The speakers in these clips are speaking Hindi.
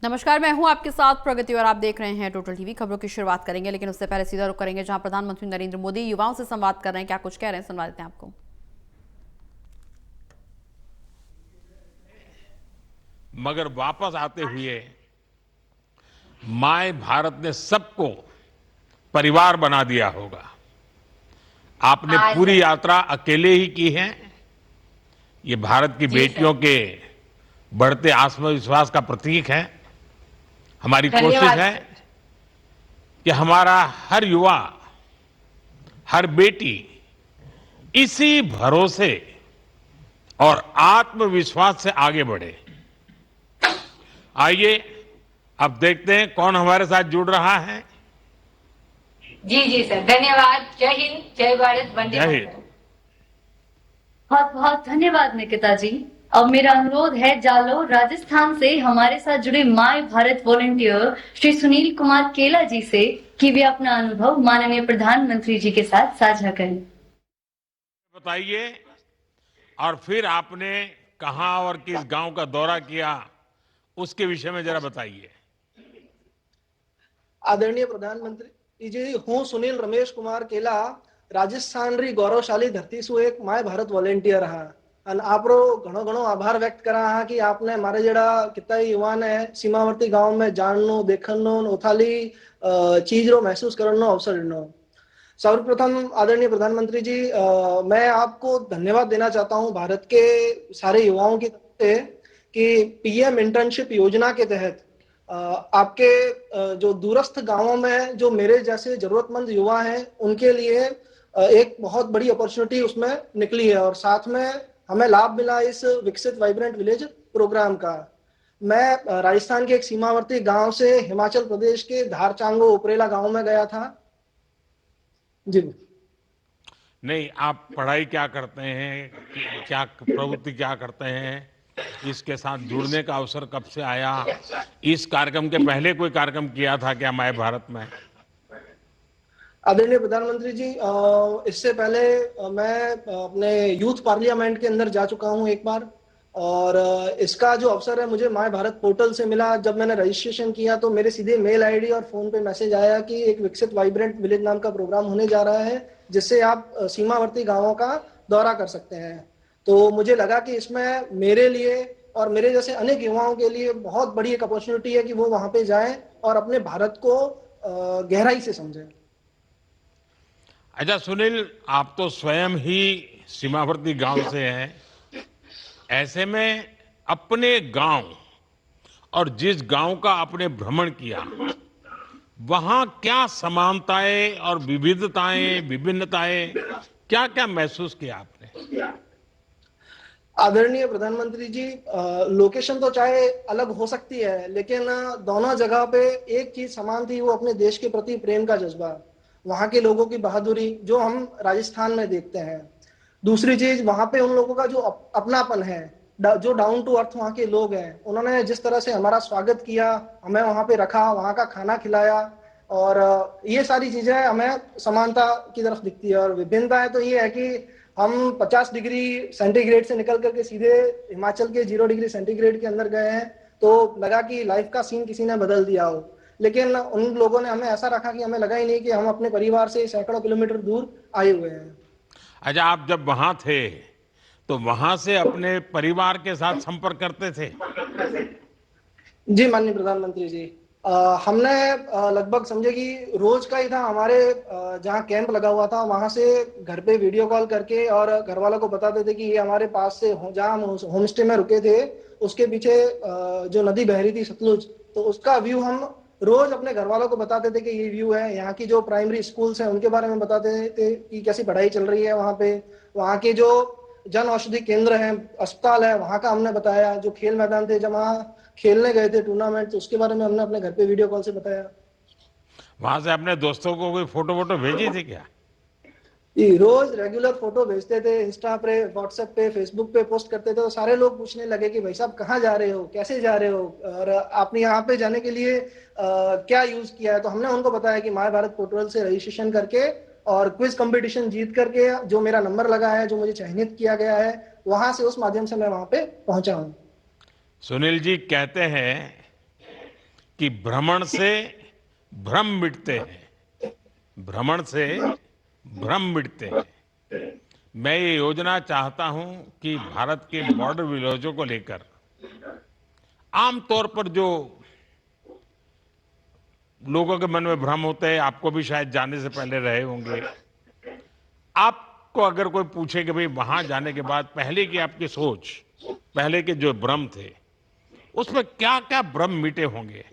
नमस्कार, मैं हूं आपके साथ प्रगति और आप देख रहे हैं टोटल टीवी। खबरों की शुरुआत करेंगे, लेकिन उससे पहले सीधा रुख करेंगे जहां प्रधानमंत्री नरेंद्र मोदी युवाओं से संवाद कर रहे हैं। क्या कुछ कह रहे हैं, सुनवा देते हैं आपको। मगर वापस आते हुए माय भारत ने सबको परिवार बना दिया होगा। आपने हाँ पूरी सर। यात्रा अकेले ही की है। ये भारत की जी बेटियों सर। के बढ़ते आत्मविश्वास का प्रतीक है। हमारी कोशिश धन्यवाद है सर। कि हमारा हर युवा, हर बेटी इसी भरोसे और आत्मविश्वास से आगे बढ़े। आइए अब देखते हैं कौन हमारे साथ जुड़ रहा है। जी जी सर, धन्यवाद। जय हिंद, जय भारत, वंदे जय हिंद। मातरम। बहुत बहुत धन्यवाद निकिता जी। अब मेरा अनुरोध है जालो राजस्थान से हमारे साथ जुड़े माय भारत वॉलंटियर श्री सुनील कुमार केला जी से कि वे अपना अनुभव माननीय प्रधानमंत्री जी के साथ साझा करें। बताइए, और फिर आपने कहां और किस गांव का दौरा किया, उसके विषय में जरा बताइए। आदरणीय प्रधानमंत्री जी, હું સુનિલ રમેશ કુમાર કેલા રાજસ્થાન રી ગૌરવશાલી ધરતી સુ એક માય ભારત વોલેન્ટિયર હા અને આપરો ઘણો ઘણો આભાર વ્યક્ત કરા હા कि आपने मारे जड़ा कितना युवा ने सीमावर्ती गांव में जाननो देखनो ओथाली चीज रो महसूस करनो अवसर नो। सर्वप्रथम आदरणीय प्रधानमंत्री जी, मैं आपको धन्यवाद देना चाहता हूं भारत के सारे युवाओं की तरफ से कि पीएम इंटर्नशिप योजना के तहत आपके जो दूरस्थ गांवों में जो मेरे जैसे जरूरतमंद युवा हैं उनके लिए एक बहुत बड़ी अपॉर्चुनिटी उसमें निकली है और साथ में हमें लाभ मिला इस विकसित वाइब्रेंट विलेज प्रोग्राम का। मैं राजस्थान के एक सीमावर्ती गांव से हिमाचल प्रदेश के धारचांगो उपरेला गांव में गया था। जी नहीं, आप पढ़ाई क्या करते हैं, क्या प्रवृत्ति क्या करते हैं, इसके साथ जुड़ने का अवसर कब से आया? इस कार्यक्रम के पहले कोई कार्यक्रम किया था क्या माय भारत में? आदरणीय प्रधानमंत्री जी, इससे पहले मैं अपने यूथ पार्लियामेंट के अंदर जा चुका हूं एक बार और इसका जो अवसर है मुझे माय भारत पोर्टल से मिला। जब मैंने रजिस्ट्रेशन किया तो मेरे सीधे मेल आईडी और फोन पे मैसेज आया कि एक विकसित वाइब्रेंट विलेज नाम का प्रोग्राम होने जा रहा है जिससे आप सीमावर्ती गांवों का दौरा कर सकते हैं। तो मुझे लगा कि इसमें मेरे लिए और मेरे जैसे अनेक युवाओं के लिए बहुत बड़ी एक अपॉर्चुनिटी है कि वो वहां पे जाएं और अपने भारत को गहराई से समझें। अच्छा सुनील, आप तो स्वयं ही सीमावर्ती गांव से हैं। ऐसे में अपने गांव और जिस गांव का आपने भ्रमण किया, वहां क्या समानताएं और विविधताएं, विभिन्नताएं, क्या क्या महसूस किया आपने? आदरणीय प्रधानमंत्री जी, लोकेशन तो चाहे अलग हो सकती है लेकिन दोनों जगह पे एक चीज समान थी, वो अपने देश के प्रति प्रेम का जज्बा, वहां के लोगों की बहादुरी जो हम राजस्थान में देखते हैं। दूसरी चीज, वहां पे उन लोगों का जो अपनापन है, जो डाउन टू अर्थ वहां के लोग हैं, उन्होंने जिस तरह से हमारा स्वागत किया, हमें वहां पे रखा, वहां का खाना खिलाया और ये सारी चीजें हमें समानता की तरफ दिखती है। और विभिन्नता है तो ये है कि हम 50 डिग्री सेंटीग्रेड से निकल करके सीधे हिमाचल के 0 डिग्री सेंटीग्रेड के अंदर गए हैं, तो लगा कि लाइफ का सीन किसी ने बदल दिया हो। लेकिन उन लोगों ने हमें ऐसा रखा कि हमें लगा ही नहीं कि हम अपने परिवार से सैकड़ों किलोमीटर दूर आए हुए हैं। अच्छा, आप जब वहां थे तो वहां से अपने परिवार के साथ संपर्क करते थे? जी माननीय प्रधानमंत्री जी, हमने लगभग समझे कि रोज का ही था। हमारे जहाँ कैंप लगा हुआ था वहां से घर पे वीडियो कॉल करके और घर वालों को बताते थे कि ये हमारे पास से जहाँ हम होम स्टे में रुके थे उसके पीछे जो नदी बह रही थी सतलुज, तो उसका व्यू हम रोज अपने घर वालों को बताते थे कि ये व्यू है। यहाँ की जो प्राइमरी स्कूल्स हैं उनके बारे में बताते थे कि कैसी पढ़ाई चल रही है वहाँ पे। वहाँ के जो जन औषधि केंद्र हैं, अस्पताल है, वहाँ का हमने बताया। जो खेल मैदान थे जहाँ खेलने गए थे टूर्नामेंट, तो उसके बारे में हमने अपने घर पे वीडियो कॉल से बताया। वहां से अपने दोस्तों को कोई फोटो वोटो भेजी थी क्या? ये रोज रेगुलर फोटो भेजते थे, इंस्टा पे, व्हाट्सएप पे, फेसबुक पे पोस्ट करते थे, तो सारे लोग पूछने लगे कि भाई साहब कहाँ जा रहे हो, कैसे जा रहे हो और आपने यहाँ पे जाने के लिए क्या यूज किया है। तो हमने उनको बताया कि माय भारत पोर्टल से रजिस्ट्रेशन करके और क्विज कंपटीशन जीत करके जो मेरा नंबर लगा है, जो मुझे चयनित किया गया है, वहां से उस माध्यम से मैं वहां पे पहुंचा हूँ। सुनील जी कहते हैं कि भ्रमण से भ्रम मिटते हैं, भ्रमण से भ्रम मिटते हैं। मैं ये योजना चाहता हूं कि भारत के बॉर्डर विलेजों को लेकर आमतौर पर जो लोगों के मन में भ्रम होते हैं, आपको भी शायद जाने से पहले रहे होंगे, आपको अगर कोई पूछे कि भाई वहां जाने के बाद पहले की आपकी सोच, पहले के जो भ्रम थे, उसमें क्या क्या भ्रम मिटे होंगे?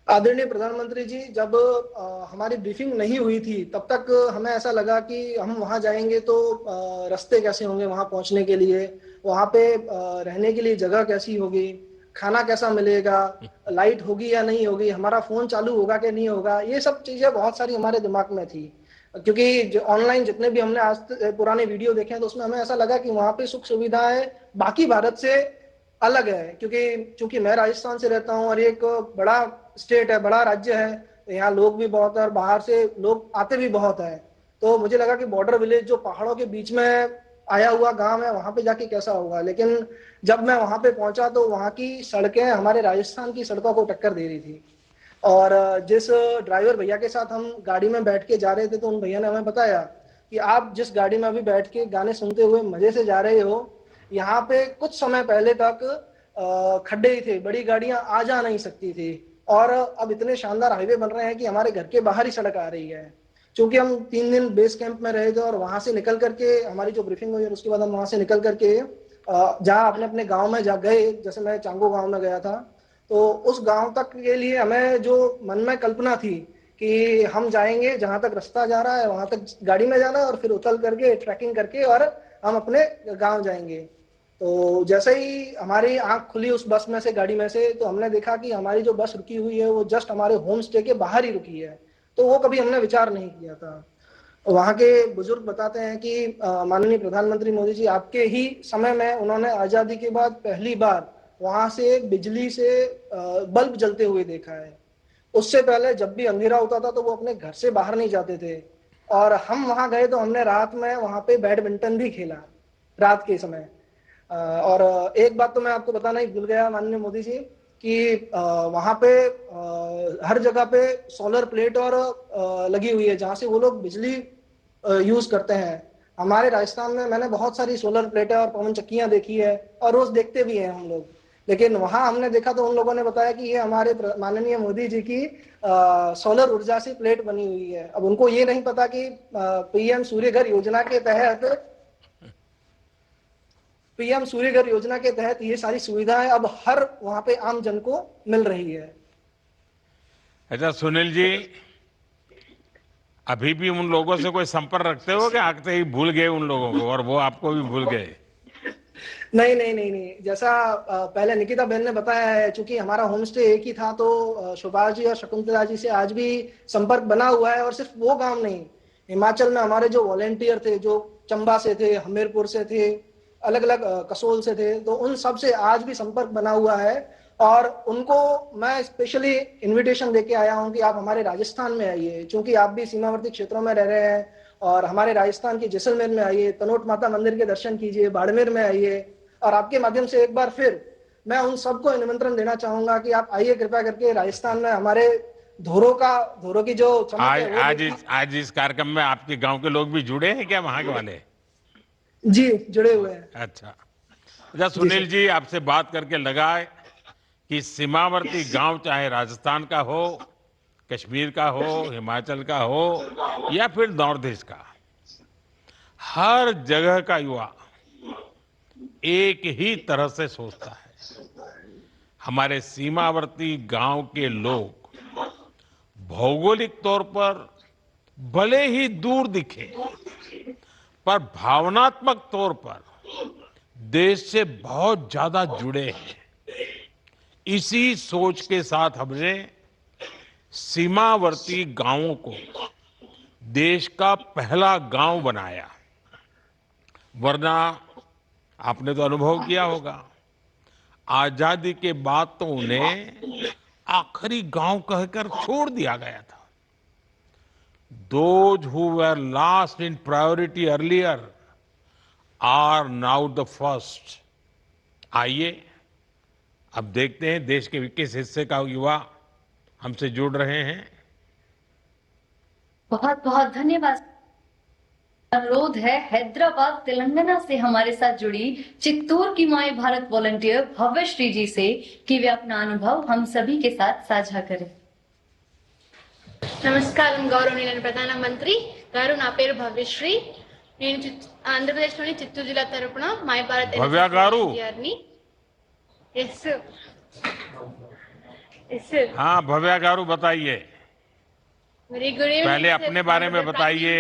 आदरणीय प्रधानमंत्री जी, जब हमारी ब्रीफिंग नहीं हुई थी तब तक हमें ऐसा लगा कि हम वहां जाएंगे तो रास्ते कैसे होंगे वहां पहुंचने के लिए, वहां पे रहने के लिए जगह कैसी होगी, खाना कैसा मिलेगा, लाइट होगी या नहीं होगी, हमारा फोन चालू होगा कि नहीं होगा, ये सब चीजें बहुत सारी हमारे दिमाग में थी। क्योंकि ऑनलाइन जितने भी हमने आज पुराने वीडियो देखे हैं तो उसमें हमें ऐसा लगा कि वहां पे सुख सुविधाएं बाकी भारत से अलग है। क्योंकि चूंकि मैं राजस्थान से रहता हूँ और ये एक बड़ा स्टेट है, बड़ा राज्य है, तो यहाँ लोग भी बहुत है और बाहर से लोग आते भी बहुत है। तो मुझे लगा कि बॉर्डर विलेज जो पहाड़ों के बीच में आया हुआ गांव है वहां पे जाके कैसा होगा, लेकिन जब मैं वहां पे पहुंचा तो वहां की सड़कें हमारे राजस्थान की सड़कों को टक्कर दे रही थी। और जिस ड्राइवर भैया के साथ हम गाड़ी में बैठ के जा रहे थे तो उन भैया ने हमें बताया कि आप जिस गाड़ी में अभी बैठ के गाने सुनते हुए मजे से जा रहे हो, यहाँ पे कुछ समय पहले तक खड्डे ही थे, बड़ी गाड़ियां आ जा नहीं सकती थी, और अब इतने शानदार हाईवे बन रहे हैं कि हमारे घर के बाहर ही सड़क आ रही है। क्योंकि हम 3 दिन बेस कैंप में रहे थे और वहां से निकल करके हमारी जो ब्रीफिंग हुई और उसके बाद हम वहां से निकल करके जहाँ अपने अपने गांव में जा गए, जैसे मैं चांगो गांव में गया था, तो उस गांव तक के लिए हमें जो मन में कल्पना थी कि हम जाएंगे, जहां तक रास्ता जा रहा है वहां तक गाड़ी में जाना और फिर उतर करके ट्रैकिंग करके और हम अपने गांव जाएंगे। तो जैसे ही हमारी आंख खुली उस बस में से, गाड़ी में से, तो हमने देखा कि हमारी जो बस रुकी हुई है वो जस्ट हमारे होम स्टे के बाहर ही रुकी है। तो वो कभी हमने विचार नहीं किया था। वहां के बुजुर्ग बताते हैं कि माननीय प्रधानमंत्री मोदी जी आपके ही समय में उन्होंने आजादी के बाद पहली बार वहां से बिजली से बल्ब जलते हुए देखा है। उससे पहले जब भी अंधेरा होता था तो वो अपने घर से बाहर नहीं जाते थे। और हम वहां गए तो हमने रात में वहां पे बैडमिंटन भी खेला रात के समय। और एक बात तो मैं आपको बताना ही भूल गया माननीय मोदी जी कि वहां पे हर जगह पे सोलर प्लेट और लगी हुई है जहां से वो लोग बिजली यूज करते हैं। हमारे राजस्थान में मैंने बहुत सारी सोलर प्लेटें और पवन चक्कियां देखी है और रोज देखते भी हैं हम लोग, लेकिन वहां हमने देखा तो उन लोगों ने बताया कि ये हमारे माननीय मोदी जी की सोलर ऊर्जा से प्लेट बनी हुई है। अब उनको ये नहीं पता कि पीएम सूर्यघर योजना के तहत ये सारी सुविधाएं अब हर वहां पे आम जन को मिल रही है। अच्छा सुनील जी, अभी भी उन लोगों से कोई संपर्क रखते हो कि आते ही भूल गए उन लोगों को और वो आपको भी भूल गए? नहीं नहीं नहीं नहीं, जैसा पहले निकिता बहन ने बताया है, चूंकि हमारा होम स्टे एक ही था तो सुभाष जी और शकुंतला जी से आज भी संपर्क बना हुआ है। और सिर्फ वो गांव नहीं, हिमाचल में हमारे जो वॉलेंटियर थे, जो चंबा से थे, हमीरपुर से थे, अलग अलग कसोल से थे, तो उन सब से आज भी संपर्क बना हुआ है। और उनको मैं स्पेशली इनविटेशन देके आया हूं कि आप हमारे राजस्थान में आइए, क्योंकि आप भी सीमावर्ती क्षेत्रों में रह रहे हैं, और हमारे राजस्थान के जैसलमेर में आइए, तनोट माता मंदिर के दर्शन कीजिए, बाड़मेर में आइए। और आपके माध्यम से एक बार फिर मैं उन सबको निमंत्रण देना चाहूंगा कि आप आइए कृपया करके राजस्थान में हमारे धोरों की जो आज इस कार्यक्रम में आपके गांव के लोग भी जुड़े हैं क्या, वहां के वाले? जी, जुड़े हुए हैं। अच्छा सुनील जी, आपसे बात करके लगा कि सीमावर्ती गांव चाहे राजस्थान का हो, कश्मीर का हो, हिमाचल का हो या फिर नॉर्थ ईस्ट का, हर जगह का युवा एक ही तरह से सोचता है। हमारे सीमावर्ती गांव के लोग भौगोलिक तौर पर भले ही दूर दिखे, पर भावनात्मक तौर पर देश से बहुत ज्यादा जुड़े हैं। इसी सोच के साथ हमने सीमावर्ती गांवों को देश का पहला गांव बनाया। वरना आपने तो अनुभव किया होगा, आजादी के बाद तो उन्हें आखिरी गांव कहकर छोड़ दिया गया था। Those who were last in priority earlier are now the first. आइए अब देखते हैं देश के किस हिस्से का युवा हमसे जुड़ रहे हैं। बहुत बहुत धन्यवाद। अनुरोध है हैदराबाद तेलंगाना से हमारे साथ जुड़ी चित्तूर की माई भारत वॉलंटियर भव्यश्री जी से कि वे अपना अनुभव हम सभी के साथ साझा करें। నమస్కారం గౌరవనీయులైన ప్రధానమంత్రి గారు, నా పేరు భవ్యశ్రీ. నేను ఆంధ్రప్రదేశ్లోని చిత్తూరు జిల్లా తరపున మై భారత్ భవ్య గారు. Yes sir. Yes sir. हाँ भव्या गारू बताइए, वेरी गुड इवनिंग. पहले अपने बारे में बताइए,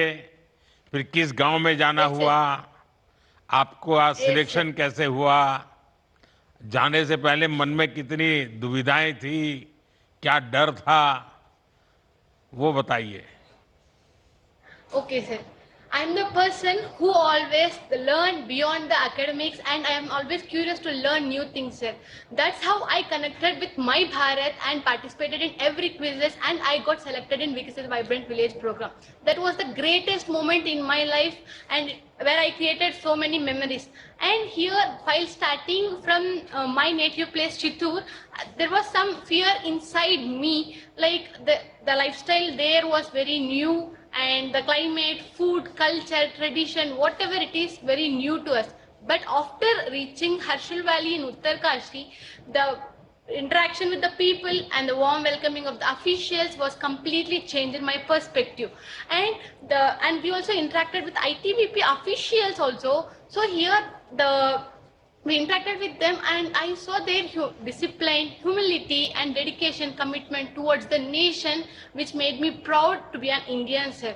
फिर किस गांव में जाना हुआ, आपको आज सिलेक्शन कैसे हुआ, जाने से पहले मन में कितनी दुविधाएं थी, क्या डर था, वो बताइए। Okay, sir. I'm the person who always learn beyond the academics, and I am always curious to learn new things, sir. That's how I connected with My Bharat and participated in every quizzes, and I got selected in Vikasit Vibrant Village program. That was the greatest moment in my life, and where I created so many memories. And here, while starting from my native place Chittoor, there was some fear inside me, like the lifestyle there was very new, and the climate, food, culture, tradition, whatever it is, very new to us. But after reaching Harshil Valley in Uttarkashi, the interaction with the people and the warm welcoming of the officials was completely changed in my perspective. And we also interacted with ITBP officials also. So here we interacted with them, and I saw their discipline, humility, and dedication, commitment towards the nation, which made me proud to be an Indian, sir.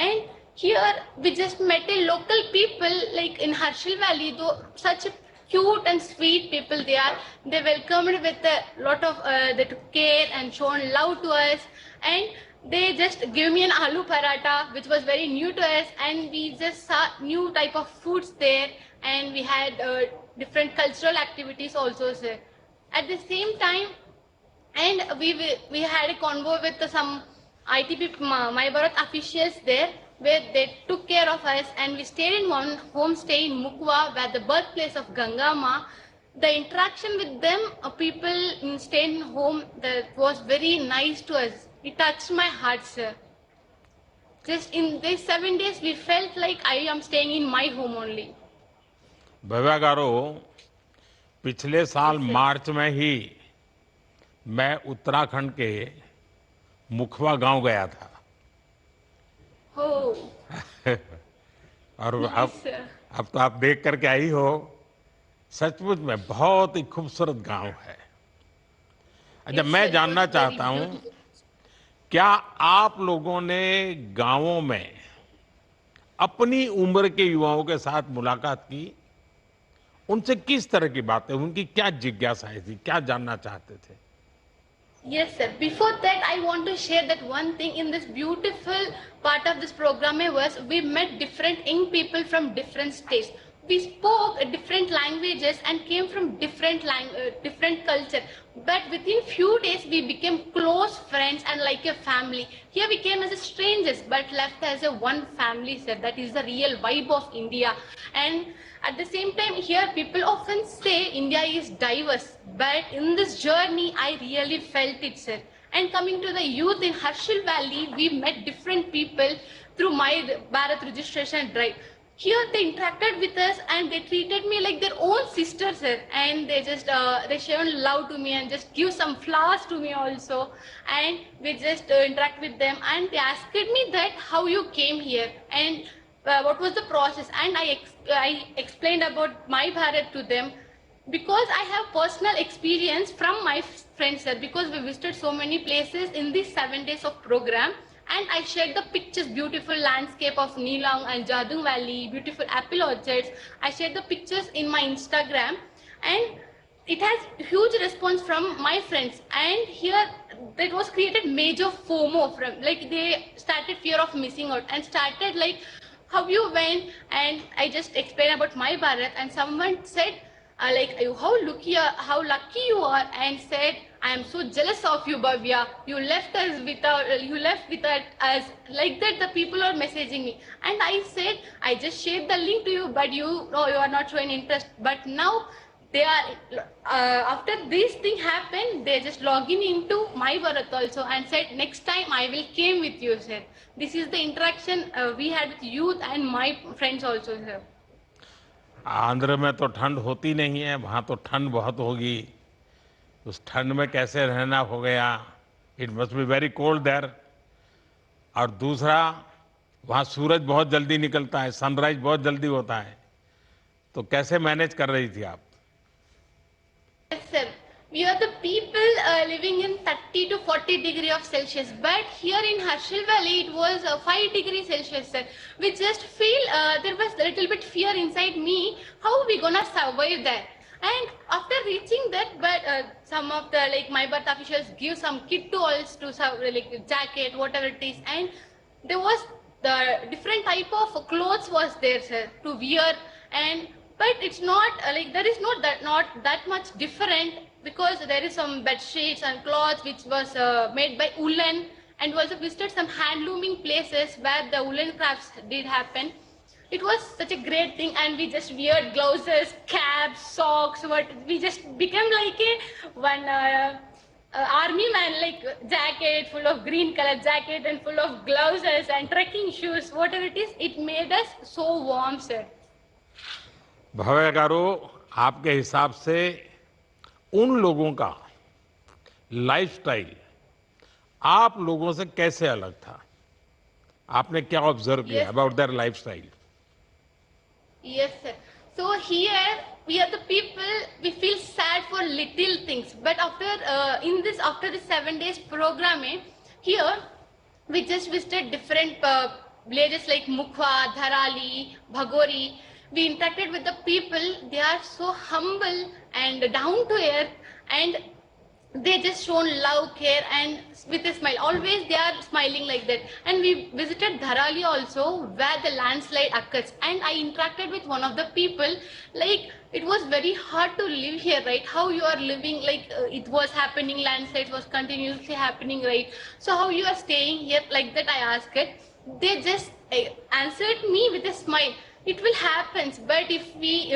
And here we just met a local people, like in Harshil Valley, though such a cute and sweet people they are. They welcomed with a lot of they took care and shown love to us, and they just gave me an aloo paratha, which was very new to us, and we just saw new type of foods there, and we had different cultural activities also, sir. At the same time, and we had a convo with some ITP My Bharat officials there, where they took care of us, and we stayed in one homestay in Mukwa, where the birthplace of Ganga Ma. The interaction with them, people staying in home, that was very nice to us. It touched my heart, sir. Just in these 7 days, we felt like I am staying in my home only. Bhavya गारू, पिछले साल मार्च में ही मैं उत्तराखंड के मुखवा गांव गया था। Oh. और Yes, sir. अब तो आप देख करके आई हो, सचमुच में बहुत ही खूबसूरत गांव है। अच्छा, Yes, मैं sir, जानना it was very चाहता हूं, beautiful. क्या आप लोगों ने गांवों में अपनी उम्र के युवाओं के साथ मुलाकात की? उनसे किस तरह की बातें, उनकी क्या जिज्ञासाएं थी, क्या जानना चाहते थे? Yes, sir. Before that, I want to share that one thing in this beautiful part of this program was we met different young people from different states. We spoke different languages and came from different culture. But within few days, we became close friends and like a family. Here we came as strangers, but left as a one family, sir. That is the real vibe of India. And at the same time, here people often say India is diverse, but in this journey, I really felt it, sir. And coming to the youth in Harshil Valley, we met different people through my Bharat registration drive. Here they interacted with us and they treated me like their own sister, sir. And they just they shown love to me and just give some flowers to me also. And we just interact with them, and they asked me that how you came here and what was the process. And I explained about My Bharat to them, because I have personal experience from my friends, sir, because we visited so many places in these 7 days of program. And I shared the pictures, beautiful landscape of Neelang and Jadung Valley, beautiful apple orchards. I shared the pictures in my Instagram, and it has huge response from my friends. And here that was created major FOMO from, like they started fear of missing out and started like, how you went? And I just explained about My Bharat, and someone said, how lucky you are, and said, I am so jealous of you, Bhavya. You left us without us. Like that, the people are messaging me. And I said, I just shared the link to you, but you are not showing interest. But now, they are after this thing happened, they just log in into my Bharat also and said next time I will came with you, sir. This is the interaction we had with youth and my friends also, sir. Andhra में तो ठंड होती नहीं है, वहाँ तो ठंड बहुत होगी। उस ठंड में कैसे रहना हो गया? It must be very cold there. और दूसरा, वहाँ सूरज बहुत जल्दी निकलता है, सनराइज बहुत जल्दी होता है, तो कैसे मैनेज कर रही थी आप? Yes, sir. We are the people living in 30 to 40 degree of Celsius. But here in Harshal Valley, it was 5 degree Celsius, sir. We just feel there was a little bit fear inside me. How are we gonna survive there? And after reaching that, but some of the like my birth officials give some kit to us to like jacket, whatever it is, and there was the different type of clothes was there, sir, to wear. And but it's not like there is not that much different, because there is some bed sheets and cloths which was made by woolen, and we also visited some handlooming places where the woolen crafts did happen. It was such a great thing, and we just wear gloves, caps, socks. What we just became like one army man, like jacket full of green color jacket and full of gloves and trekking shoes. Whatever it is, it made us so warm, sir. भव्य गारू, आपके हिसाब से उन लोगों का लाइफस्टाइल आप लोगों से कैसे अलग था? आपने क्या ऑब्जर्व किया Yes. About their lifestyle? Yes, sir. So here we are the people. We feel sad for little things, but after the 7 days program, here we just visited different villages like Mukhwa, Dharali, Bhagori. We interacted with the people. They are so humble and down to earth, and they just shown love, care, and with a smile. Always they are smiling like that. And we visited Dharali also, where the landslide occurs. And I interacted with one of the people. Like, it was very hard to live here, right? How you are living, like it was happening, landslide was continuously happening, right? So how you are staying here, like that I asked it. They just answered me with a smile. It will happen, but if we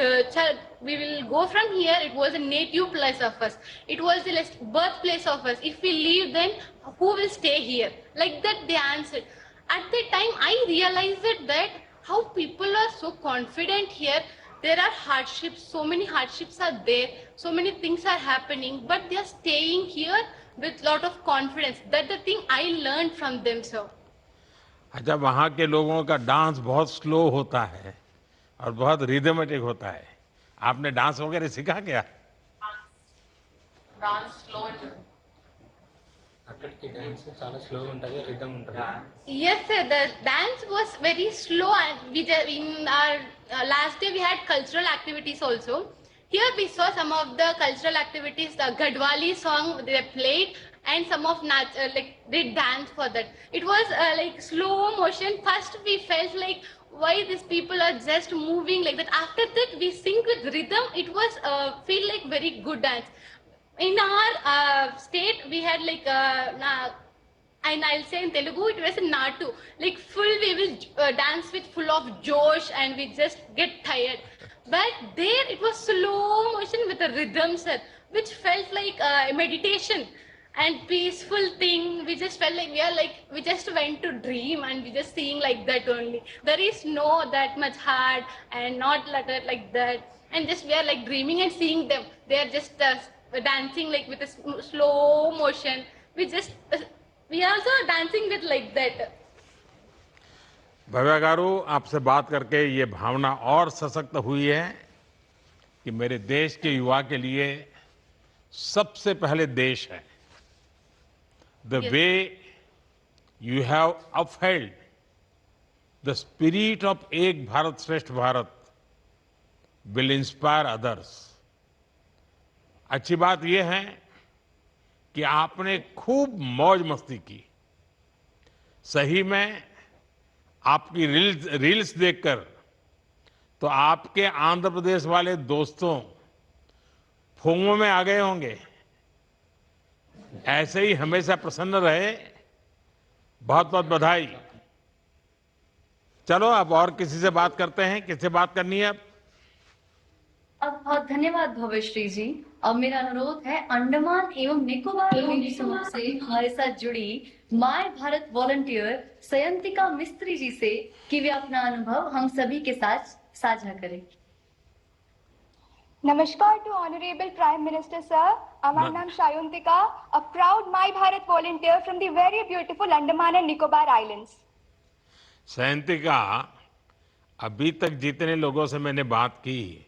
will go from here. It was a native place of us. It was the birthplace of us. If we leave, then who will stay here? Like that they answered. At that time, I realized that how people are so confident here. There are hardships, so many hardships are there, so many things are happening, but they are staying here with lot of confidence. That's the thing I learned from them, sir. अच्छा, वहाँ के लोगों का डांस बहुत स्लो होता है और बहुत रिदमेटिक होता है। आपने डांस वगैरह सीखा क्या? అక్కడికి డాన్స్ చాలా స్లోగా ఉంటుంది, రిథమ్ ఉంటుంది. Yes, sir. The dance was very slow, and in our last day we had cultural activities also. Here we saw some of the cultural activities. The Gadwali song they played, and some of like they danced for that. It was like slow motion. First we felt like why these people are just moving like that. After that we sync with rhythm. It was feel like very good dance. In our state, we had like, and I'll say in Telugu, it was a Natu. Like full, we will dance with full of josh, and we just get tired. But there, it was slow motion with a rhythm, sir, which felt like a meditation and peaceful thing. We just felt like we just went to dream, and we just seeing like that only. There is no that much hard and not like that. And just we are like dreaming and seeing them. They are just dancing like with a slow motion. We are also dancing with like that. Bhavya गारू, आपसे बात करके ये भावना और सशक्त हुई है कि मेरे देश के युवा के लिए सबसे पहले देश है। The way you have upheld the spirit of एक भारत श्रेष्ठ भारत विल इंस्पायर अदर्स। अच्छी बात यह है कि आपने खूब मौज मस्ती की। सही में आपकी रील्स देखकर तो आपके आंध्र प्रदेश वाले दोस्तों फूंगों में आ गए होंगे। ऐसे ही हमेशा प्रसन्न रहे। बहुत बहुत बधाई। चलो अब और किसी से बात करते हैं। किससे बात करनी है अब? अब बहुत धन्यवाद भव्यश्री जी। अब मेरा अनुरोध है अंडमान एवं निकोबार द्वीप समूह से हमारे साथ जुड़ी माय भारत वॉलंटियर सयंतिका मिस्त्री जी से कि वे अपना अनुभव हम सभी के साथ साझा करें। Namaskar to Honorable Prime Minister Sir. My name is Shayantika, a proud My Bharat volunteer from the very beautiful Andaman and Nicobar Islands. Sayantika, अभी तक जितने लोगों से मैंने बात की,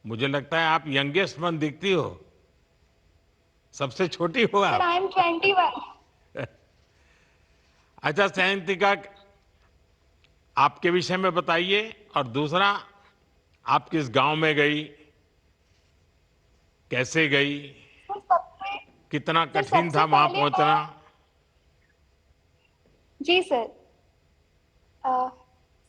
मुझे लगता है आप यंगेस्ट वन दिखती हो, सबसे छोटी हो Sir, आप। I am 21. अच्छा सयंतिका, आपके विषय में बताइए, और दूसरा, आप किस गांव में गई, कैसे गई, Sir, सबसे कितना सर, कठिन सबसे था वहां पहले पहुंचना? जी सर।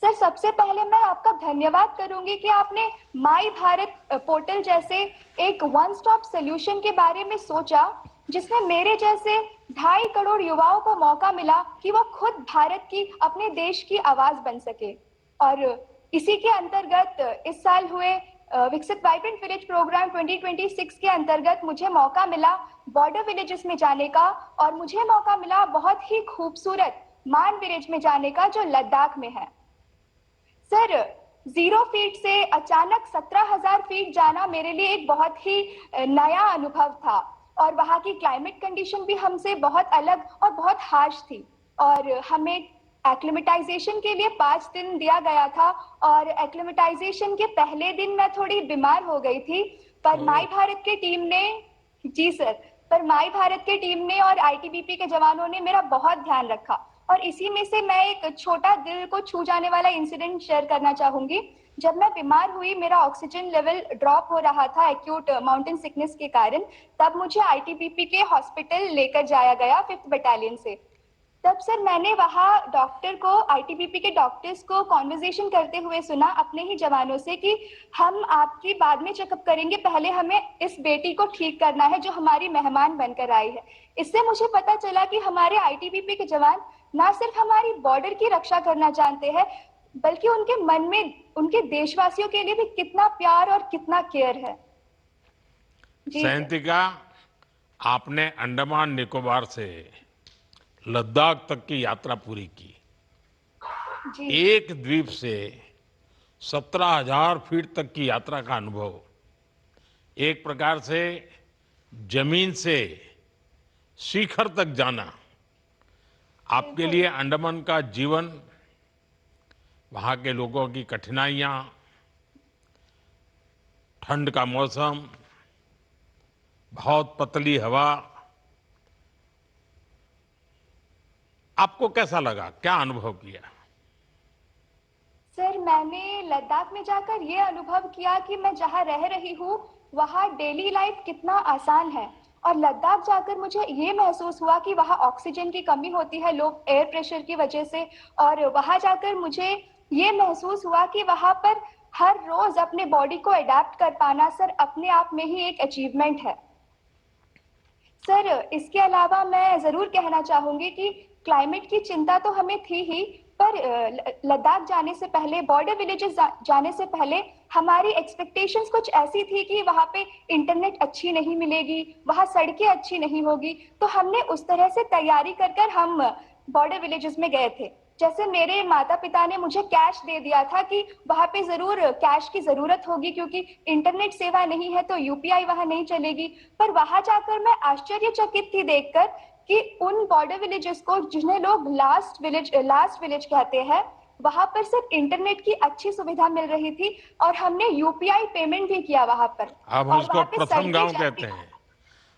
सर सबसे पहले मैं आपका धन्यवाद करूंगी कि आपने माई भारत पोर्टल जैसे एक वन स्टॉप सोल्यूशन के बारे में सोचा, जिसमें मेरे जैसे 2.5 करोड़ युवाओं को मौका मिला कि वो खुद भारत की, अपने देश की आवाज बन सके। और इसी के अंतर्गत इस साल हुए विकसित वाइब्रेंट विलेज प्रोग्राम 2026 के अंतर्गत मुझे मौका मिला बॉर्डर विलेजेस में जाने का, और मुझे मौका मिला बहुत ही खूबसूरत मान विलेज में जाने का जो लद्दाख में है। सर 0 फीट से अचानक 17,000 फीट जाना मेरे लिए एक बहुत ही नया अनुभव था, और वहाँ की क्लाइमेट कंडीशन भी हमसे बहुत अलग और बहुत हार्श थी, और हमें एक्लिमेटाइजेशन के लिए 5 दिन दिया गया था, और एक्लिमेटाइजेशन के पहले दिन मैं थोड़ी बीमार हो गई थी, पर माई भारत की टीम ने, जी सर, पर माई भारत की टीम ने और आईटीबीपी के जवानों ने मेरा बहुत ध्यान रखा। और इसी में से मैं एक छोटा दिल को छू जाने वाला इंसिडेंट शेयर करना चाहूंगी। जब मैं बीमार हुई, मेरा ऑक्सीजन लेवल ड्रॉप हो रहा था एक्यूट माउंटेन सिकनेस के कारण, तब मुझे आईटीबीपी के हॉस्पिटल लेकर जाया गया 5th बटालियन से। तब सर मैंने वहाँ डॉक्टर को, आईटीबीपी के डॉक्टर्स को कॉन्वर्जेशन करते हुए सुना अपने ही जवानों से कि हम आपकी बाद में चेकअप करेंगे, पहले हमें इस बेटी को ठीक करना है जो हमारी मेहमान बनकर आई है। इससे मुझे पता चला कि हमारे आईटीबीपी के जवान ना सिर्फ हमारी बॉर्डर की रक्षा करना जानते हैं, बल्कि उनके मन में उनके देशवासियों के लिए भी कितना प्यार और कितना केयर है। जी सयंतिका, आपने अंडमान निकोबार से लद्दाख तक की यात्रा पूरी की। जी एक द्वीप से 17,000 फीट तक की यात्रा का अनुभव, एक प्रकार से जमीन से शिखर तक जाना, आपके लिए अंडमान का जीवन, वहाँ के लोगों की कठिनाइयाँ, ठंड का मौसम, बहुत पतली हवा, आपको कैसा लगा, क्या अनुभव किया? सर मैंने लद्दाख में जाकर ये अनुभव किया कि मैं जहाँ रह रही हूँ वहाँ डेली लाइफ कितना आसान है, और लद्दाख जाकर मुझे ये महसूस हुआ कि वहाँ ऑक्सीजन की कमी होती है लो एयर प्रेशर की वजह से, और वहाँ जाकर मुझे ये महसूस हुआ कि वहाँ पर हर रोज अपने बॉडी को अडेप्ट कर पाना सर अपने आप में ही एक अचीवमेंट है। सर इसके अलावा मैं जरूर कहना चाहूंगी कि क्लाइमेट की चिंता तो हमें थी ही, पर लद्दाख जाने से पहले, बॉर्डर विलेजेस जाने से पहले हमारी एक्सपेक्टेशंस कुछ ऐसी थी कि वहाँ पे इंटरनेट अच्छी नहीं मिलेगी, वहाँ सड़कें अच्छी नहीं होगी, तो हमने उस तरह से तैयारी कर कर हम बॉर्डर विलेजेस में गए थे। जैसे मेरे माता पिता ने मुझे कैश दे दिया था कि वहाँ पे जरूर कैश की जरूरत होगी क्योंकि इंटरनेट सेवा नहीं है तो यूपीआई वहाँ नहीं चलेगी, पर वहाँ जाकर मैं आश्चर्यचकित थी देखकर कि उन बॉर्डर विलेजेस को, जिन्हें लोग लास्ट विलेज कहते हैं, वहां पर सिर्फ इंटरनेट की अच्छी सुविधा मिल रही थी, और हमने यूपीआई पेमेंट भी किया वहां पर। अब हम उसको प्रथम गांव कहते हैं,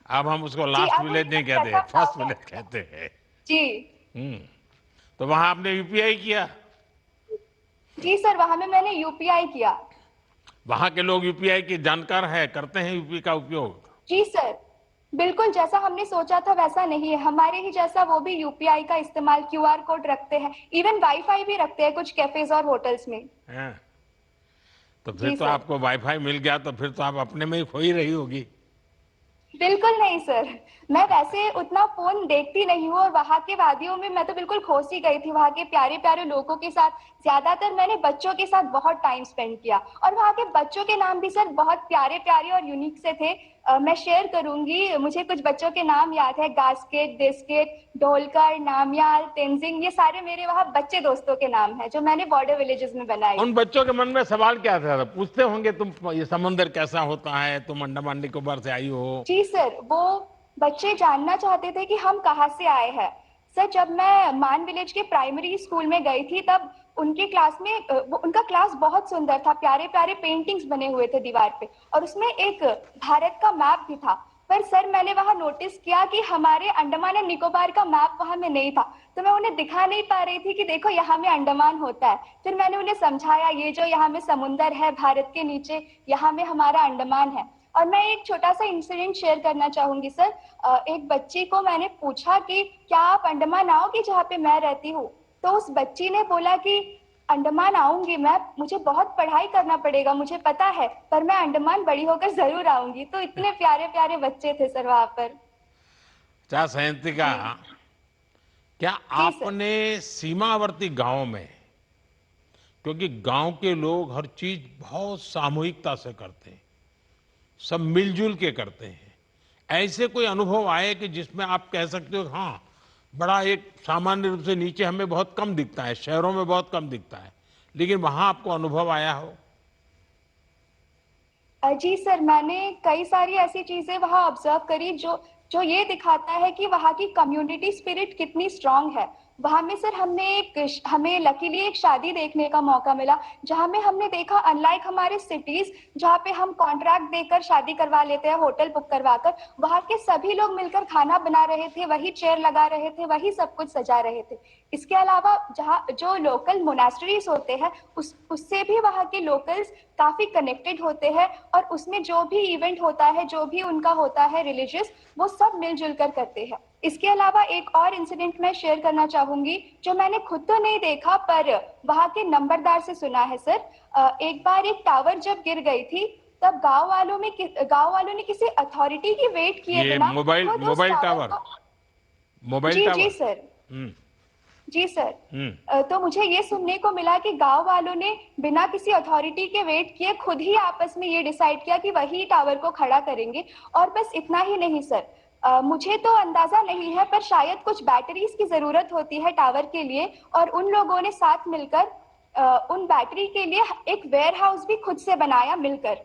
अब हम उसको लास्ट विलेज नहीं कहते हैं, फर्स्ट विलेज कहते हैं। जी तो वहां आपने यूपीआई किया? जी सर, वहां में मैंने यूपीआई किया। वहां के लोग यूपीआई के जानकार है, करते हैं यूपी का उपयोग? जी सर, बिल्कुल जैसा हमने सोचा था वैसा नहीं है, हमारे ही जैसा वो भी यूपीआई का इस्तेमाल, क्यूआर कोड रखते हैं, इवन वाईफाई भी रखते हैं कुछ कैफेज और होटल्स में। तो फिर तो आपको वाईफाई मिल गया, तो फिर तो आप अपने में ही खो ही रही होगी। बिल्कुल नहीं सर, मैं वैसे उतना फोन देखती नहीं हूँ और वहाँ के वादियों में मैं तो बिल्कुल खोस ही गई थी वहाँ के प्यारे प्यारे लोगों के साथ। ज्यादातर मैंने बच्चों के साथ बहुत टाइम स्पेंड किया और वहाँ के बच्चों के नाम भी सर बहुत प्यारे प्यारे और यूनिक से थे। मैं शेयर करूंगी, मुझे कुछ बच्चों के नाम याद है, गास्केट, देस्केट, ढोलकर, नामयाल, तेंजिंग, ये सारे मेरे वहाँ बच्चे दोस्तों के नाम हैं जो मैंने बॉर्डर विलेजेस में बनाए। उन बच्चों के मन में सवाल क्या था? पूछते होंगे तुम ये समुद्र कैसा होता है, तुम अंडमान निकोबार से आई हो। जी सर, वो बच्चे जानना चाहते थे कि हम कहाँ से आए हैं। सर, जब मैं मान विलेज के प्राइमरी स्कूल में गई थी तब उनके क्लास में उनका क्लास बहुत सुंदर था, प्यारे प्यारे पेंटिंग्स बने हुए थे दीवार पे और उसमें एक भारत का मैप भी था। पर सर, मैंने वहां नोटिस किया कि हमारे अंडमान एंड निकोबार का मैप वहां में नहीं था, तो मैं उन्हें दिखा नहीं पा रही थी कि देखो यहाँ में अंडमान होता है। फिर मैंने उन्हें समझाया ये जो यहाँ में समुंदर है भारत के नीचे, यहाँ में हमारा अंडमान है। और मैं एक छोटा सा इंसिडेंट शेयर करना चाहूंगी सर। एक बच्ची को मैंने पूछा कि क्या आप अंडमान आओगी जहाँ पे मैं रहती हूँ, तो उस बच्ची ने बोला कि अंडमान आऊंगी मैं, मुझे बहुत पढ़ाई करना पड़ेगा मुझे पता है, पर मैं अंडमान बड़ी होकर जरूर आऊंगी। तो इतने प्यारे प्यारे बच्चे थे सर वहां पर। क्या सयंतिका, क्या सर। आपने सीमावर्ती गांव में, क्योंकि गांव के लोग हर चीज बहुत सामूहिकता से करते हैं, सब मिलजुल के करते हैं, ऐसे कोई अनुभव आए कि जिसमें आप कह सकते हो हाँ, बड़ा एक सामान्य रूप से नीचे हमें बहुत कम दिखता है, शहरों में बहुत कम दिखता है, लेकिन वहां आपको अनुभव आया हो? जी सर, मैंने कई सारी ऐसी चीजें वहां ऑब्जर्व करी जो जो ये दिखाता है कि वहाँ की कम्युनिटी स्पिरिट कितनी स्ट्रांग है। वहां में सर हमें लकीली एक शादी देखने का मौका मिला जहां में हमने देखा, अनलाइक हमारे सिटीज जहाँ पे हम कॉन्ट्रैक्ट देकर शादी करवा लेते हैं, होटल बुक करवाकर, वहाँ के सभी लोग मिलकर खाना बना रहे थे, वही चेयर लगा रहे थे, वही सब कुछ सजा रहे थे। इसके अलावा जहाँ जो लोकल मोनास्ट्रीज होते हैं उससे भी वहाँ के लोकल्स काफी कनेक्टेड होते हैं और उसमें जो भी इवेंट होता है, जो भी उनका होता है रिलीजियस, वो सब मिलजुल कर करते हैं। इसके अलावा एक और इंसिडेंट मैं शेयर करना चाहूंगी जो मैंने खुद तो नहीं देखा पर वहाँ के नंबरदार से सुना है सर। एक बार एक टावर जब गिर गई थी तब गांव वालों ने किसी अथॉरिटी की वेट किए ये बिना मोबाइल टावर, मोबाइल टावर। जी सर। हम्म। जी सर। तो मुझे ये सुनने को मिला कि गांव वालों ने बिना किसी अथॉरिटी के वेट किए खुद ही आपस में ये डिसाइड किया कि वही टावर को खड़ा करेंगे। और बस इतना ही नहीं सर, मुझे तो अंदाजा नहीं है पर शायद कुछ बैटरीज की जरूरत होती है टावर के लिए और उन लोगों ने साथ मिलकर उन बैटरी के लिए एक वेयर हाउस भी खुद से बनाया मिलकर।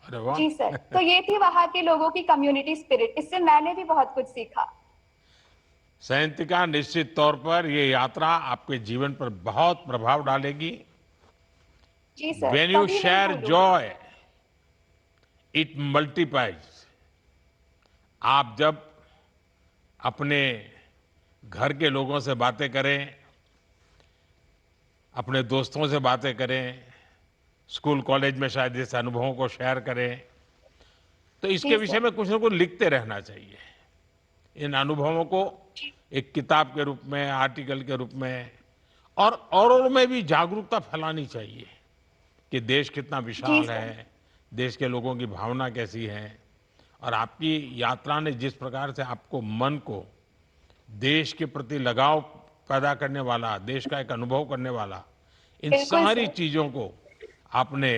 अरे वाह। जी सर, तो ये थी वहाँ के लोगों की कम्युनिटी स्पिरिट, इससे मैंने भी बहुत कुछ सीखा। सयंतिका, निश्चित तौर पर ये यात्रा आपके जीवन पर बहुत प्रभाव डालेगी। जी सर। When you कभी नहीं share भूलूंगी। joy, it multiplies. आप जब अपने घर के लोगों से बातें करें, अपने दोस्तों से बातें करें, स्कूल कॉलेज में शायद इस अनुभवों को शेयर करें, तो इसके जी विषय सर। में कुछ न कुछ लिखते रहना चाहिए। इन अनुभवों को एक किताब के रूप में, आर्टिकल के रूप में और औरों में भी जागरूकता फैलानी चाहिए कि देश कितना विशाल सर। है, देश के लोगों की भावना कैसी है। और आपकी यात्रा ने जिस प्रकार से आपको मन को देश के प्रति लगाव पैदा करने वाला, देश का एक अनुभव करने वाला, इन बिल्कुल सारी सर। चीज़ों को आपने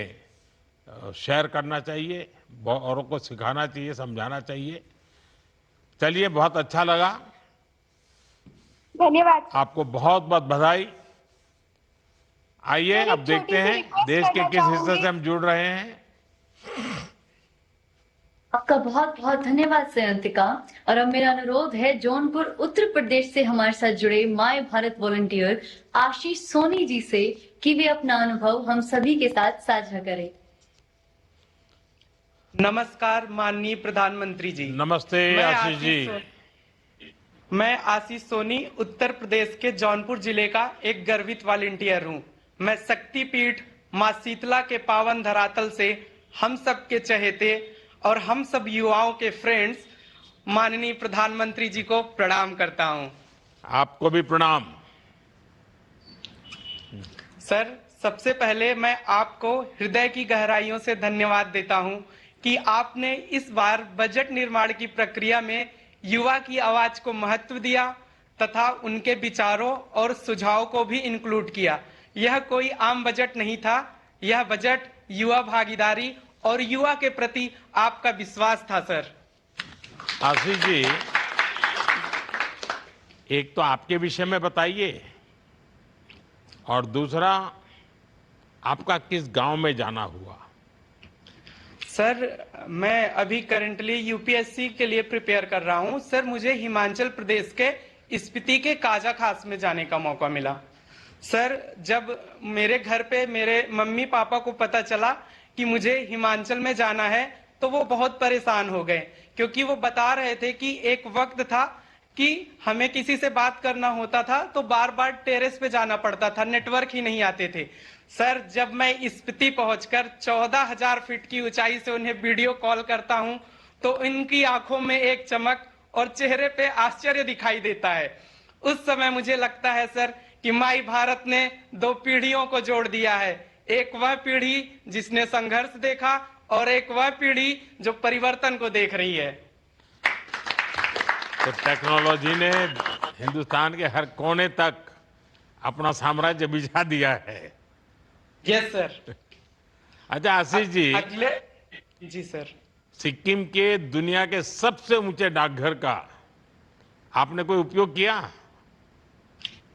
शेयर करना चाहिए, औरों को सिखाना चाहिए, समझाना चाहिए। चलिए, बहुत अच्छा लगा। धन्यवाद। आपको बहुत बहुत बधाई। आइए सर, अब एक देखते छोटी सी हैं रिक्वेस्ट देश के करना किस हिस्से चाहूंगी। से हम जुड़ रहे हैं। आपका बहुत बहुत धन्यवाद सयंतिका। और अब मेरा अनुरोध है जौनपुर उत्तर प्रदेश से हमारे साथ जुड़े माय भारत वॉलंटियर आशीष सोनी जी से कि वे अपना अनुभव हम सभी के साथ साझा करें। नमस्कार माननीय प्रधानमंत्री जी। नमस्ते आशीष जी। मैं आशीष सोनी उत्तर प्रदेश के जौनपुर जिले का एक गर्वित वॉलंटियर हूँ। मैं शक्तिपीठ माँ शीतला के पावन धरातल से हम सब के चहेते और हम सब युवाओं के फ्रेंड्स माननीय प्रधानमंत्री जी को प्रणाम करता हूँ। आपको भी प्रणाम। सर, सबसे पहले मैं आपको हृदय की गहराइयों से धन्यवाद देता हूँ कि आपने इस बार बजट निर्माण की प्रक्रिया में युवा की आवाज को महत्व दिया तथा उनके विचारों और सुझाव को भी इंक्लूड किया। यह कोई आम बजट नहीं था, यह बजट युवा भागीदारी और युवा के प्रति आपका विश्वास था सर। आशीष जी, एक तो आपके विषय में बताइए और दूसरा आपका किस गांव में जाना हुआ? सर मैं अभी करंटली यूपीएससी के लिए प्रिपेयर कर रहा हूं सर। मुझे हिमाचल प्रदेश के स्पीति के काजा खास में जाने का मौका मिला सर। जब मेरे घर पे मेरे मम्मी पापा को पता चला कि मुझे हिमाचल में जाना है तो वो बहुत परेशान हो गए, क्योंकि वो बता रहे थे कि एक वक्त था कि हमें किसी से बात करना होता था तो बार बार टेरेस पे जाना पड़ता था, नेटवर्क ही नहीं आते थे सर। जब मैं स्पीति पहुंचकर 14,000 फीट की ऊंचाई से उन्हें वीडियो कॉल करता हूं तो इनकी आंखों में एक चमक और चेहरे पे आश्चर्य दिखाई देता है। उस समय मुझे लगता है सर कि माई भारत ने दो पीढ़ियों को जोड़ दिया है। एक वह पीढ़ी जिसने संघर्ष देखा और एक वह पीढ़ी जो परिवर्तन को देख रही है। तो टेक्नोलॉजी ने हिंदुस्तान के हर कोने तक अपना साम्राज्य बिछा दिया है। Yes sir. अच्छा आशीष जी, अगले जी सर, सिक्किम के दुनिया के सबसे ऊंचे डाकघर का आपने कोई उपयोग किया?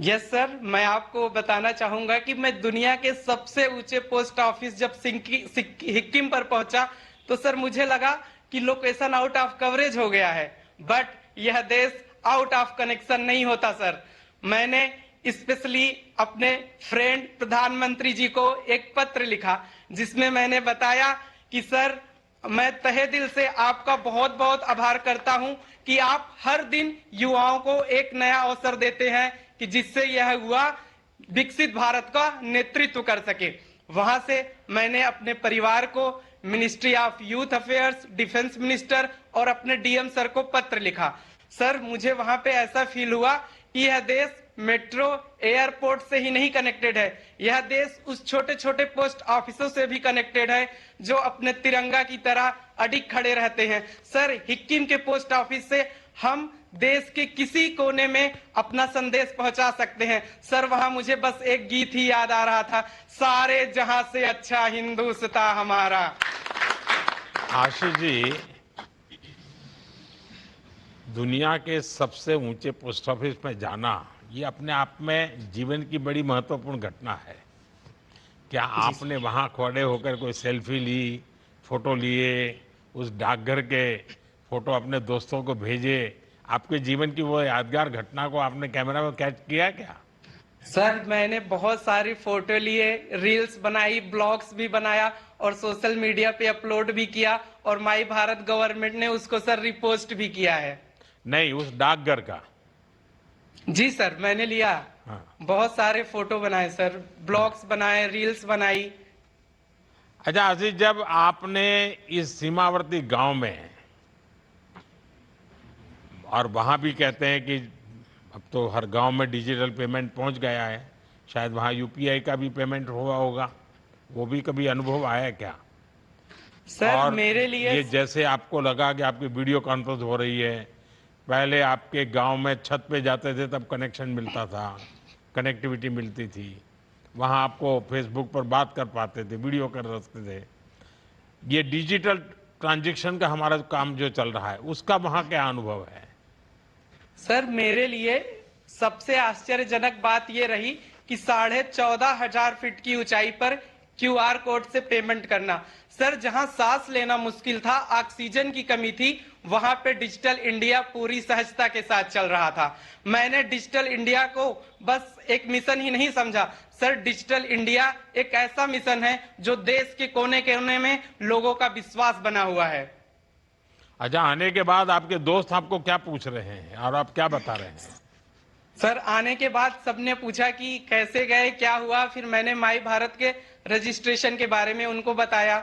यस सर, मैं आपको बताना चाहूंगा कि मैं दुनिया के सबसे ऊंचे पोस्ट ऑफिस जब सिक्किम पर पहुंचा तो सर मुझे लगा कि लोकेशन आउट ऑफ कवरेज हो गया है, बट यह देश आउट ऑफ कनेक्शन नहीं होता सर। मैंने स्पेशली अपने फ्रेंड प्रधानमंत्री जी को एक पत्र लिखा जिसमें मैंने बताया कि सर मैं तहे दिल से आपका बहुत बहुत आभार करता हूं कि आप हर दिन युवाओं को एक नया अवसर देते हैं कि जिससे यह युवा विकसित भारत का नेतृत्व कर सके। वहां से मैंने अपने परिवार को, ministry of youth affairs, defence minister और अपने डीएम सर को पत्र लिखा। सर मुझे वहां पे ऐसा फील हुआ कि यह देश मेट्रो एयरपोर्ट से ही नहीं कनेक्टेड है, यह देश उस छोटे छोटे पोस्ट ऑफिसों से भी कनेक्टेड है जो अपने तिरंगा की तरह अडिग खड़े रहते हैं। सर सिक्किम के पोस्ट ऑफिस से हम देश के किसी कोने में अपना संदेश पहुंचा सकते हैं। सर वहां मुझे बस एक गीत ही याद आ रहा था, सारे जहां से अच्छा हिंदुस्तान हमारा। आशीष जी, दुनिया के सबसे ऊंचे पोस्ट ऑफिस में जाना ये अपने आप में जीवन की बड़ी महत्वपूर्ण घटना है। क्या आपने वहां खड़े होकर कोई सेल्फी ली, फोटो लिए, उस डाकघर के फोटो अपने दोस्तों को भेजे? आपके जीवन की वो यादगार घटना को आपने कैमरा में कैच किया क्या? सर मैंने बहुत सारी फोटो लिए, रील्स बनाई, ब्लॉग्स भी बनाया और सोशल मीडिया पे अपलोड भी किया और माई भारत गवर्नमेंट ने उसको सर रिपोस्ट भी किया है। नहीं, उस डाकघर का? जी सर मैंने लिया। हाँ। बहुत सारे फोटो बनाए सर, ब्लॉग्स बनाए, रील्स बनाई। अच्छा आशीष, जब आपने इस सीमावर्ती गांव में, और वहां भी कहते हैं कि अब तो हर गांव में डिजिटल पेमेंट पहुंच गया है, शायद वहां यूपीआई का भी पेमेंट हुआ होगा, वो भी कभी अनुभव आया क्या? सर और मेरे लिए ये जैसे आपको लगा कि आपकी वीडियो कॉन्फ्रेंस हो रही है, पहले आपके गांव में छत पे जाते थे तब कनेक्शन मिलता था, कनेक्टिविटी मिलती थी, वहां आपको फेसबुक पर बात कर पाते थे, वीडियो कर सकते थे। ये डिजिटल ट्रांजैक्शन का हमारा काम जो चल रहा है उसका वहां क्या अनुभव है? सर मेरे लिए सबसे आश्चर्यजनक बात यह रही कि 14,500 फीट की ऊंचाई पर क्यूआर कोड से पेमेंट करना। सर जहां सांस लेना मुश्किल था, ऑक्सीजन की कमी थी, वहां पे डिजिटल इंडिया पूरी सहजता के साथ चल रहा था। मैंने डिजिटल इंडिया को बस एक मिशन ही नहीं समझा सर, डिजिटल इंडिया एक ऐसा मिशन है जो देश के कोने कोने में लोगों का विश्वास बना हुआ है। अच्छा, आने के बाद आपके दोस्त आपको क्या पूछ रहे हैं और आप क्या बता रहे हैं? सर आने के बाद सबने पूछा कि कैसे गए, क्या हुआ, फिर मैंने माई भारत के रजिस्ट्रेशन के बारे में उनको बताया।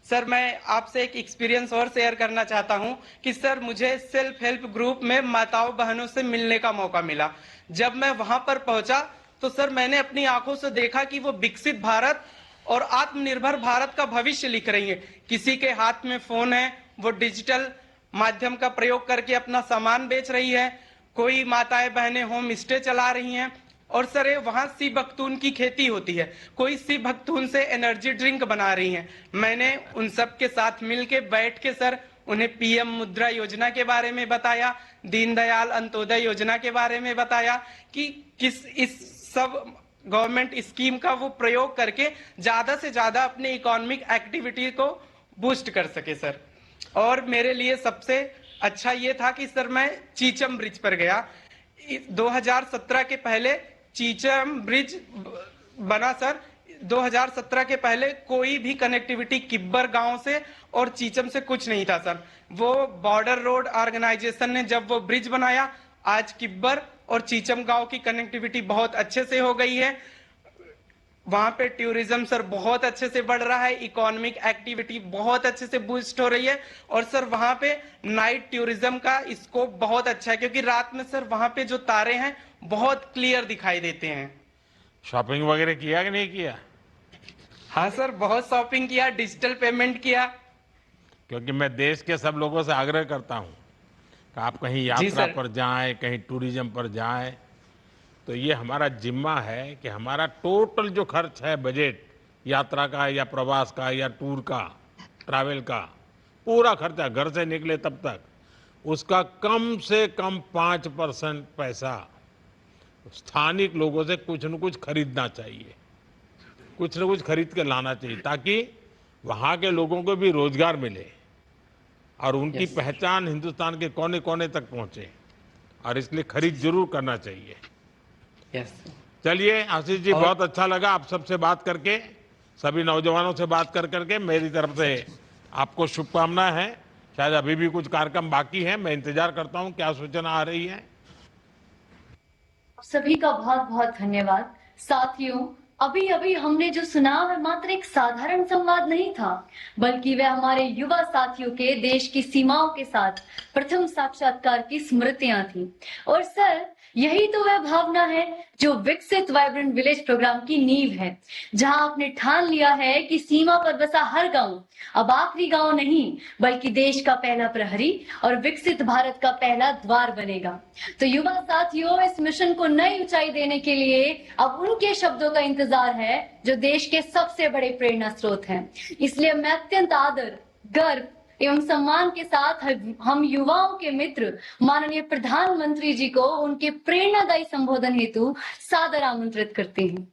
सर मैं आपसे एक एक्सपीरियंस और शेयर करना चाहता हूं कि सर मुझे सेल्फ हेल्प ग्रुप में माताओं बहनों से मिलने का मौका मिला। जब मैं वहां पर पहुंचा तो सर मैंने अपनी आंखों से देखा कि वो विकसित भारत और आत्मनिर्भर भारत का भविष्य लिख रही हैं। किसी के हाथ में फोन है, वो डिजिटल माध्यम का प्रयोग करके अपना सामान बेच रही है। कोई माताएं बहनें होम स्टे चला रही हैं। और सर वहां सी बख्तून की खेती होती है, कोई सी बख्तून से एनर्जी ड्रिंक बना रही हैं। मैंने उन सब के साथ मिलके बैठ के सर उन्हें पीएम मुद्रा योजना के बारे में बताया, दीनदयाल अंत्योदय योजना के बारे में बताया कि किस इस सब गवर्नमेंट स्कीम का वो प्रयोग करके ज्यादा से ज्यादा अपने इकोनॉमिक एक्टिविटी को बूस्ट कर सके सर। और मेरे लिए सबसे अच्छा ये था कि सर मैं चीचम ब्रिज पर गया। 2017 के पहले चीचम ब्रिज बना सर। 2017 के पहले कोई भी कनेक्टिविटी किब्बर गांव से और चीचम से कुछ नहीं था सर। वो बॉर्डर रोड ऑर्गेनाइजेशन ने जब वो ब्रिज बनाया, आज किब्बर और चीचम गांव की कनेक्टिविटी बहुत अच्छे से हो गई है। वहां पे टूरिज्म सर बहुत अच्छे से बढ़ रहा है, इकोनॉमिक एक्टिविटी बहुत अच्छे से बूस्ट हो रही है। और सर वहां पे नाइट टूरिज्म का स्कोप बहुत अच्छा है, क्योंकि रात में सर वहां पे जो तारे हैं बहुत क्लियर दिखाई देते हैं। शॉपिंग वगैरह किया कि नहीं किया? हाँ सर, बहुत शॉपिंग किया, डिजिटल पेमेंट किया। क्योंकि मैं देश के सब लोगों से आग्रह करता हूं कि आप कहीं यात्रा पर जाएं, कहीं टूरिज्म पर जाएं, तो ये हमारा जिम्मा है कि हमारा टोटल जो खर्च है, बजट यात्रा का या प्रवास का या टूर का, ट्रैवल का, पूरा खर्चा घर से निकले तब तक, उसका कम से कम 5% पैसा स्थानिक लोगों से कुछ न कुछ खरीदना चाहिए, कुछ न कुछ खरीद के लाना चाहिए, ताकि वहाँ के लोगों को भी रोजगार मिले और उनकी पहचान हिंदुस्तान के कोने कोने तक पहुंचे। और इसलिए खरीद जरूर करना चाहिए। चलिए आशीष जी, बहुत अच्छा लगा आप सबसे बात करके, सभी नौजवानों से बात कर करके। मेरी तरफ से आपको शुभकामनाएं हैं। शायद अभी भी कुछ कार्यक्रम बाकी हैं, मैं इंतजार करता हूं क्या सूचना आ रही है। सभी का बहुत बहुत धन्यवाद। साथियों, अभी अभी हमने जो सुना वह मात्र एक साधारण संवाद नहीं था, बल्कि वह हमारे युवा साथियों के देश की सीमाओं के साथ प्रथम साक्षात्कार की स्मृतियां थी। और सर, यही तो वह भावना है जो विकसित वाइब्रेंट विलेज प्रोग्राम की नींव है, जहां आपने ठान लिया है कि सीमा पर बसा हर गांव अब आखिरी गांव नहीं, बल्कि देश का पहला प्रहरी और विकसित भारत का पहला द्वार बनेगा। तो युवा साथियों, इस मिशन को नई ऊंचाई देने के लिए अब उनके शब्दों का इंतजार है जो देश के सबसे बड़े प्रेरणा स्रोत हैं। इसलिए मैं अत्यंत आदर, गर्व एवं सम्मान के साथ हम युवाओं के मित्र माननीय प्रधानमंत्री जी को उनके प्रेरणादायी संबोधन हेतु सादर आमंत्रित करते हैं।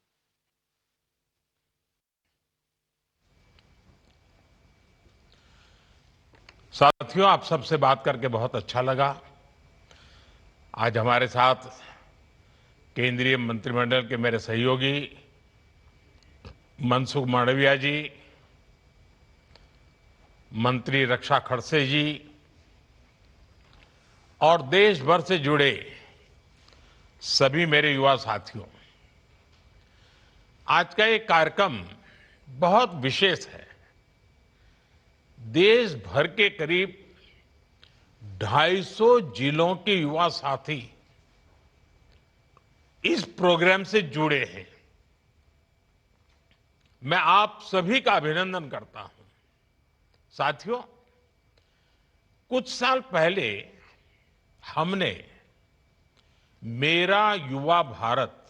साथियों, आप सबसे बात करके बहुत अच्छा लगा। आज हमारे साथ केंद्रीय मंत्रिमंडल के मेरे सहयोगी मनसुख मांडविया जी, मंत्री रक्षा खड़से जी और देश भर से जुड़े सभी मेरे युवा साथियों, आज का ये कार्यक्रम बहुत विशेष है। देश भर के करीब 250 जिलों के युवा साथी इस प्रोग्राम से जुड़े हैं। मैं आप सभी का अभिनंदन करता हूं। साथियों, कुछ साल पहले हमने मेरा युवा भारत,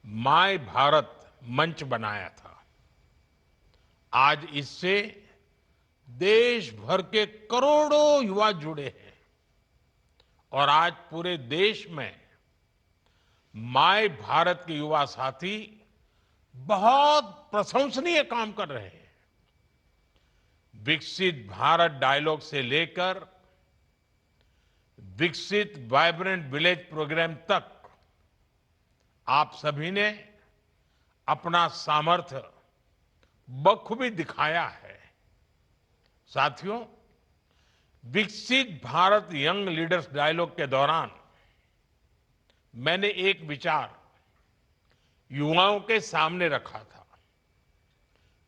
माय भारत मंच बनाया था। आज इससे देश भर के करोड़ों युवा जुड़े हैं और आज पूरे देश में माय भारत के युवा साथी बहुत प्रशंसनीय काम कर रहे हैं। विकसित भारत डायलॉग से लेकर विकसित वाइब्रेंट विलेज प्रोग्राम तक आप सभी ने अपना सामर्थ्य बखूबी दिखाया है। साथियों, विकसित भारत यंग लीडर्स डायलॉग के दौरान मैंने एक विचार युवाओं के सामने रखा था।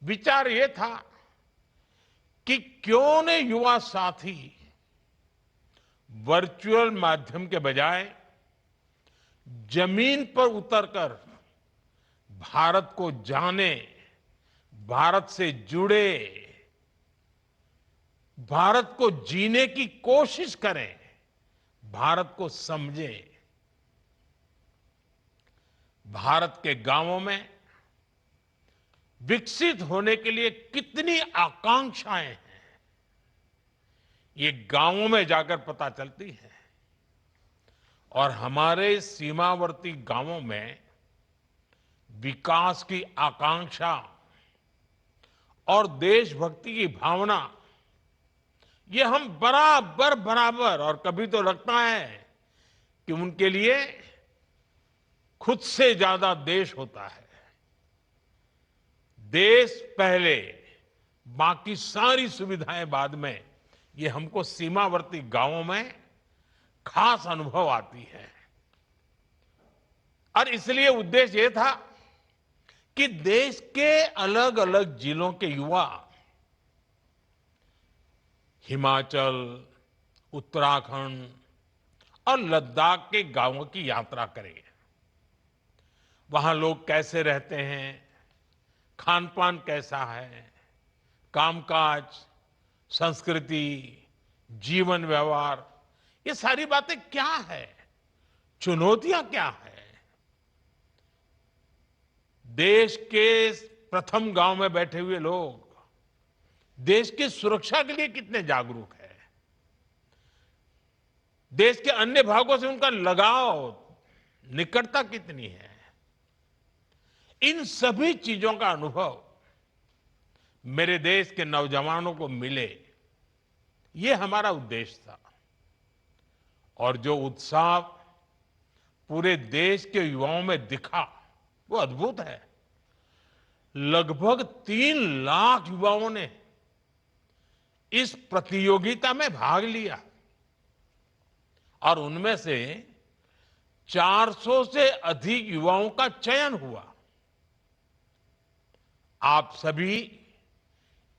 विचार यह था कि क्यों न युवा साथी वर्चुअल माध्यम के बजाय जमीन पर उतरकर भारत को जाने, भारत से जुड़े, भारत को जीने की कोशिश करें, भारत को समझें। भारत के गांवों में विकसित होने के लिए कितनी आकांक्षाएं हैं, ये गांवों में जाकर पता चलती है। और हमारे सीमावर्ती गांवों में विकास की आकांक्षा और देशभक्ति की भावना, ये हम बराबर बराबर, और कभी तो लगता है कि उनके लिए खुद से ज्यादा देश होता है। देश पहले, बाकी सारी सुविधाएं बाद में, ये हमको सीमावर्ती गांवों में खास अनुभव आती है। और इसलिए उद्देश्य ये था कि देश के अलग अलग जिलों के युवा हिमाचल, उत्तराखंड और लद्दाख के गांवों की यात्रा करें। वहां लोग कैसे रहते हैं, खान पान कैसा है, कामकाज, संस्कृति, जीवन व्यवहार, ये सारी बातें क्या है, चुनौतियां क्या है। देश के प्रथम गांव में बैठे हुए लोग देश की सुरक्षा के लिए कितने जागरूक है, देश के अन्य भागों से उनका लगाव, निकटता कितनी है, इन सभी चीजों का अनुभव मेरे देश के नौजवानों को मिले, ये हमारा उद्देश्य था। और जो उत्साह पूरे देश के युवाओं में दिखा, वो अद्भुत है। लगभग 3 लाख युवाओं ने इस प्रतियोगिता में भाग लिया और उनमें से 400 से अधिक युवाओं का चयन हुआ। आप सभी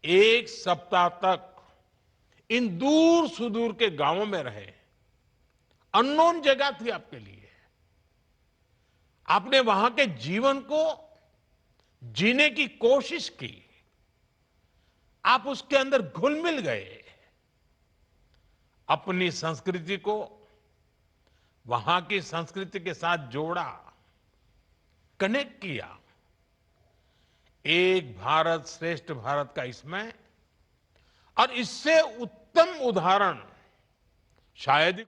एक सप्ताह तक इन दूर सुदूर के गांवों में रहे। अननोन जगह थी आपके लिए। आपने वहां के जीवन को जीने की कोशिश की, आप उसके अंदर घुल मिल गए, अपनी संस्कृति को वहां की संस्कृति के साथ जोड़ा, कनेक्ट किया। एक भारत श्रेष्ठ भारत का इसमें, और इससे उत्तम उदाहरण शायद ही